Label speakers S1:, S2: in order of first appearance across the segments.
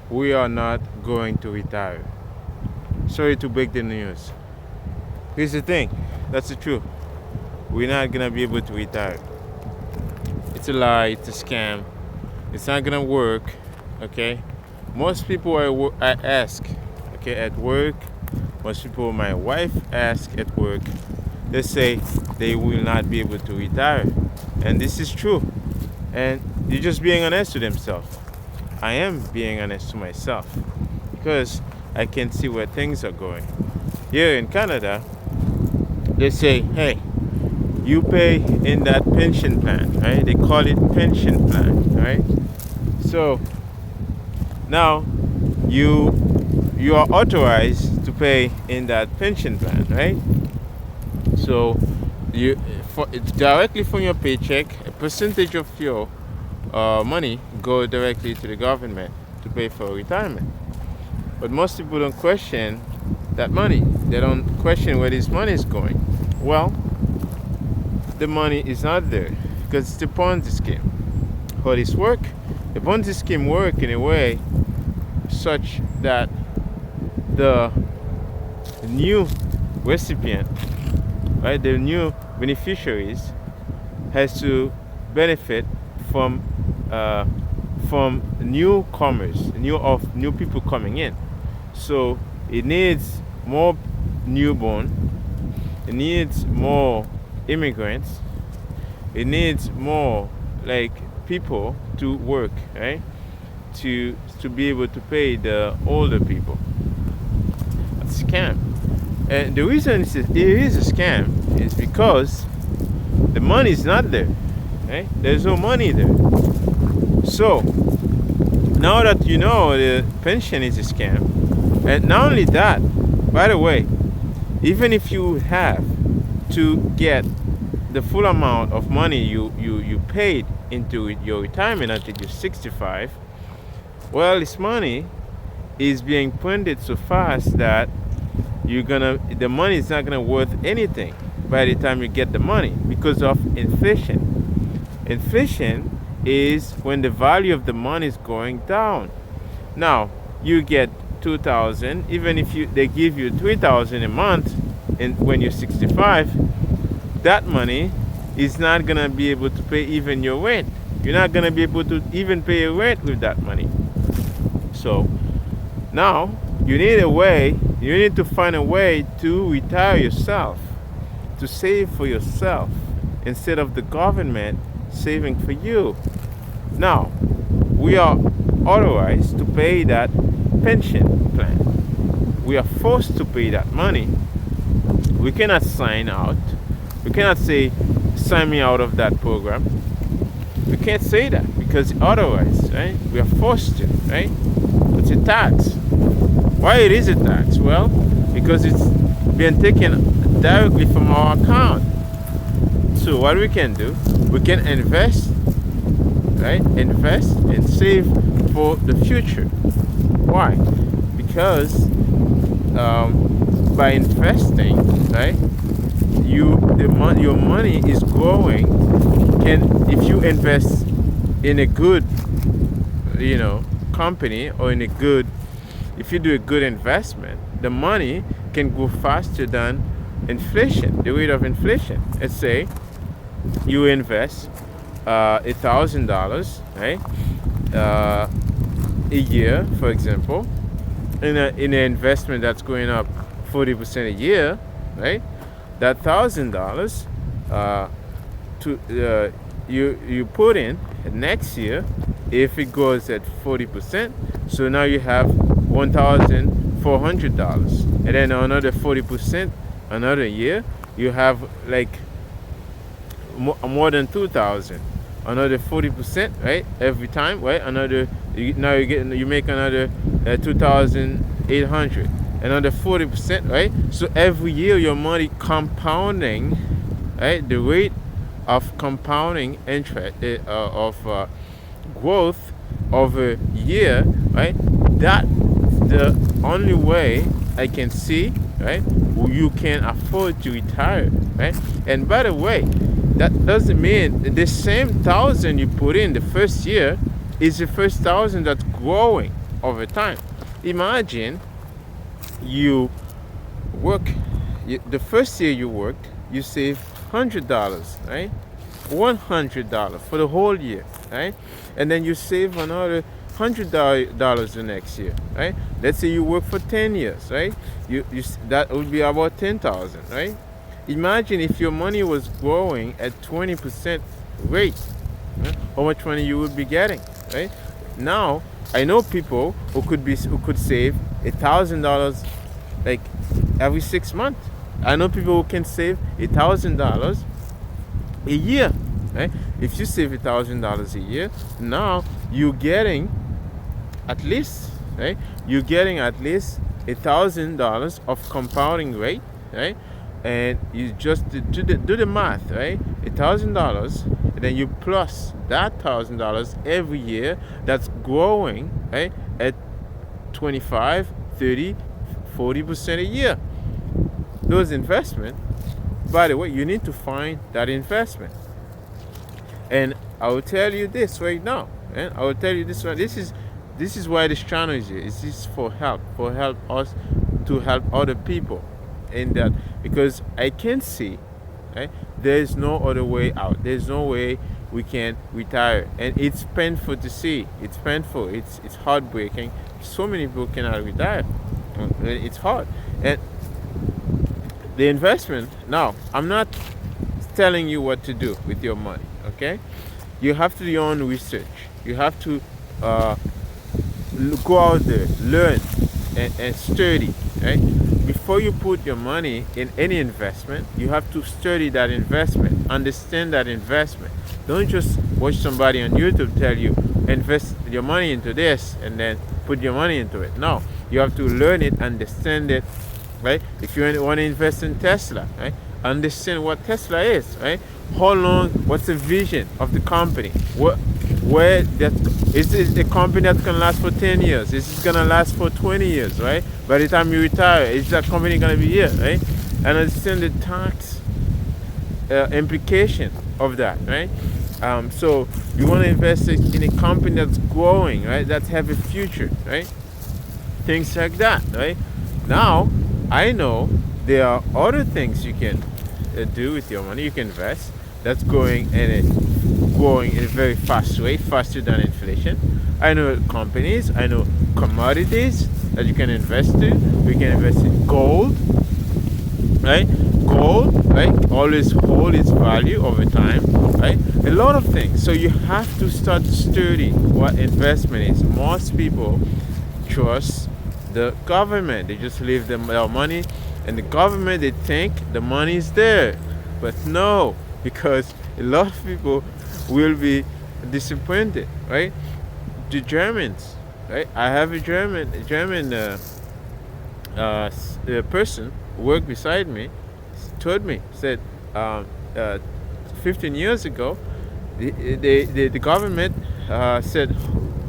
S1: we are not going to retire. Sorry to break the news. Here's the thing. That's the truth. We're not gonna be able to retire. It's a lie. It's a scam. It's not gonna work. Okay. Most people I ask, okay, at work. Most people my wife ask at work. They say they will not be able to retire, and this is true. And they're just being honest to themselves. I am being honest to myself because I can see where things are going. Here in Canada, they say, hey, you pay in that pension plan, right? They call it pension plan, right? So now you you are authorized to pay in that pension plan, right? So it's directly from your paycheck, a percentage of your money go directly to the government to pay for retirement. But most people don't question that money. They don't question where this money is going. Well, the money is not there because it's the Ponzi scheme. How this work? The Ponzi scheme work in a way such that the new recipient, right, the new beneficiaries has to benefit from newcomers, new people coming in. So it needs more newborn, it needs more immigrants, it needs more like people to work, right? To be able to pay the older people. It's a scam. And the reason it is a scam is because the money is not there. Right? There's no money there. So now that you know the pension is a scam, and not only that, by the way, even if you have to get the full amount of money you paid into your retirement until you're 65, well, this money is being printed so fast that the money is not gonna worth anything by the time you get the money because of inflation. Inflation is when the value of the money is going down. Now you get 2,000, even if they give you 3,000 a month, and when you're 65, that money is not gonna be able to pay even your rent. You're not gonna be able to even pay your rent with that money. So now you need to find a way to retire yourself, to save for yourself instead of the government saving for you. Now, we are authorized to pay that pension plan. We are forced to pay that money. We cannot sign out. We cannot say, sign me out of that program. We can't say that because it's authorized, right? We are forced to, right? It's a tax. Why it is a tax? Well, because it's being taken directly from our account. So what we can do, we can invest, right? Invest and save for the future. Why? Because by investing, right, your money is growing. If you invest in a good, company, or if you do a good investment, the money can go faster than inflation, the rate of inflation. Let's say you invest $1,000, right, a year, for example, in an investment that's going up 40% a year, right? That $1,000 you put in next year, if it goes at 40%, so now you have $1,400, and then another 40% another year, you have like more than 2,000. Another 40%, right? Every time, right? You make another 2,800. Another 40%, right? So every year your money compounding, right? The rate of compounding interest of growth over year, right? That's the only way I can see, right? You can afford to retire, right? And by the way, that doesn't mean the same 1,000 you put in the first year is the first 1,000 that's growing. over time. Imagine you work, the first year you worked, you save $100, right? $100 for the whole year, right? And then you save another $100 the next year, right? Let's say you work for 10 years, right? That would be about 10,000, right? Imagine if your money was growing at 20% rate, right? How much money you would be getting, right? Now I know people who could save $1,000 like every 6 months. I know people who can save $1,000 a year, right? If you save $1,000 a year, now you're getting at least, right? You're getting at least $1,000 of compounding rate, right? And you just do the math, right? $1,000, and then you plus that $1,000 every year. That's growing, right? At 25, 30, 40% a year. Those investments, by the way, you need to find that investment. And I will tell you this right now. And I will tell you this right. This is why this channel is here. It's just for help us to help other people in that, because I can see, right, there's no other way out. There's no way we can retire, and it's painful to see. It's painful. It's heartbreaking. So many people cannot retire. It's hard. And the investment, now I'm not telling you what to do with your money, okay? You have to do your own research. You have to go out there, learn, and study, right? Before you put your money in any investment, you have to study that investment, understand that investment. Don't just watch somebody on YouTube tell you invest your money into this and then put your money into it. No, you have to learn it, understand it, right? If you want to invest in Tesla, right, understand what Tesla is, right? How long? What's the vision of the company? Where that is it a company that's gonna last for 10 years? Is it gonna last for 20 years, right? By the time you retire, is that company gonna be here, right? And understand the tax implication of that, right? So you want to invest in a company that's growing, right? That have a future, right? Things like that, right? Now, I know there are other things you can do with your money. You can invest that's growing in a very fast way, faster than inflation. I know companies, I know commodities that you can invest in. We can invest in gold, right? Gold, right? Always hold its value over time, right? A lot of things. So you have to start studying what investment is. Most people trust the government. They just leave their money in the government. They think the money is there, but no, because a lot of people will be disappointed, right? The Germans, right? I have a German person who worked beside me, told me, said 15 years ago, the government said,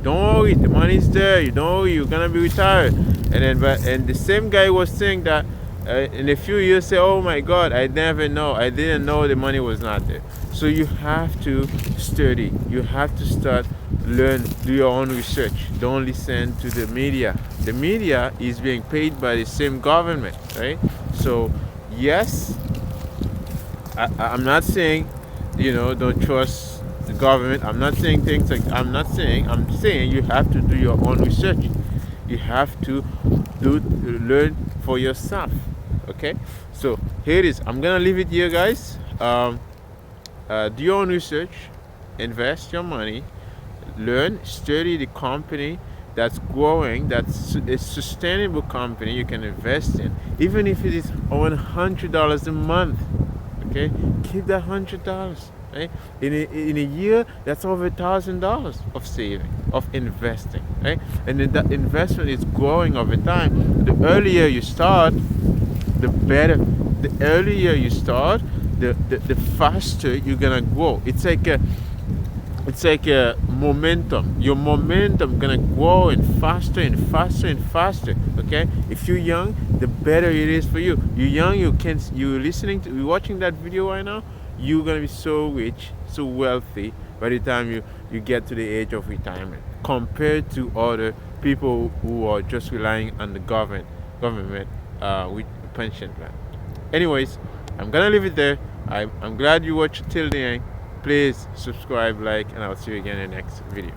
S1: don't worry, the money's there, you don't worry, you're gonna be retired. And the same guy was saying that in a few years, say, oh my God, I didn't know the money was not there. So you have to study, you have to start learn, do your own research. Don't listen to the media. The media is being paid by the same government, right? So yes, I'm not saying, don't trust the government. I'm not saying things like, I'm saying you have to do your own research. You have to learn for yourself. Okay, so here it is. I'm gonna leave it here, guys. Do your own research, invest your money, learn, study the company that's growing, that's a sustainable company you can invest in, even if it is $100 a month. Okay, keep that $100. Right? In a year, that's over $1,000 of saving, of investing, right? And then that investment is growing over time. The earlier you start, the better. The earlier you start, the faster you're gonna grow. It's like a momentum. Your momentum gonna grow and faster and faster and faster. Okay? If you're young, the better it is for you. You're young, you're watching that video right now, you're gonna be so rich, so wealthy by the time you get to the age of retirement. compared to other people who are just relying on the government with pension plan. Anyways, I'm gonna leave it there. I'm glad you watched till the end. Please subscribe, like, and I'll see you again in the next video.